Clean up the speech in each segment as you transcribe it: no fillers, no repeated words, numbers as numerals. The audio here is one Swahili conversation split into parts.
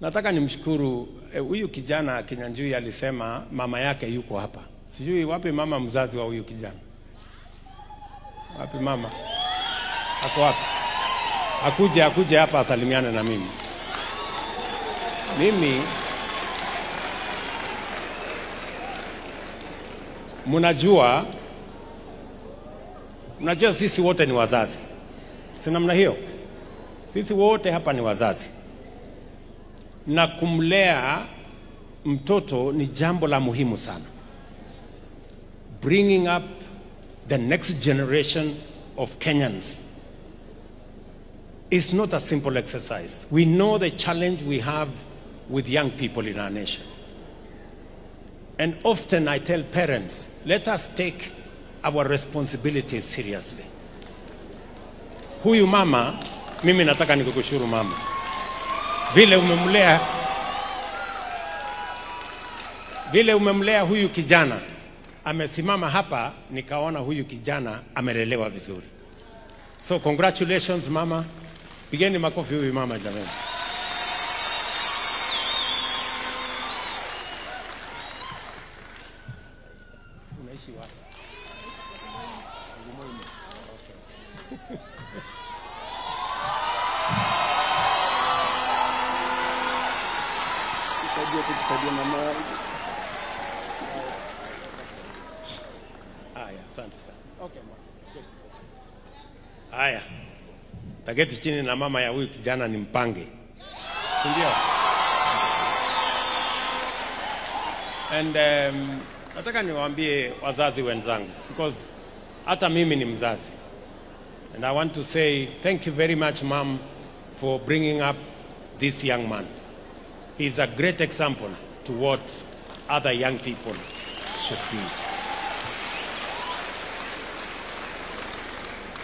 Nataka nimshukuru huyu kijana Kinyanjui alisema mama yake yuko hapa. Sijui wapi mama mzazi wa huyu kijana. Wapi mama? Ako wapi? Akuje hapa asalimiane na mimi. Mnajua sisi wote ni wazazi. Si namna hiyo? Sisi wote hapa ni wazazi. Na kumlea mtoto ni jambo la muhimu sana. Bringing up the next generation of Kenyans is not a simple exercise. We know the challenge we have with young people in our nation. And often I tell parents, let us take our responsibilities seriously. Huyu mama, mimi nataka nikukushukuru mama. Vile umemlea huyu kijana, amesimama hapa, nikaona huyu kijana amelelewa vizuri. So congratulations mama. Pigeni makofi huyu mama jamani. Unaishi wapi? Asante sana. Okay, haya. Taketi chini na mama ya huyu kijana ni mpange. Si ndio? And nataka niwaambie wazazi wenzangu because hata mimi ni mzazi. And I want to say thank you very much mom for bringing up this young man. He's a great example to what other young people should be.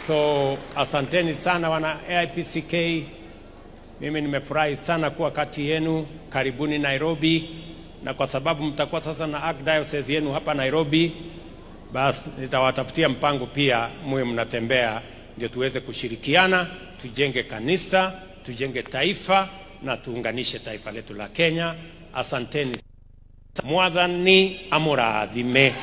So asanteni sana wana AIPCK. Mimi nimefurahi sana kuwa kati yenu. Karibuni Nairobi, na kwa sababu mtakuwa sasa na Archdiocese yenu hapa Nairobi, basi nitawatafutia mpango pia muwe mnatembea ndio tuweze kushirikiana, tujenge kanisa, tujenge taifa na tuunganishe taifa letu la Kenya. Asanteni. Mwathani amurathime.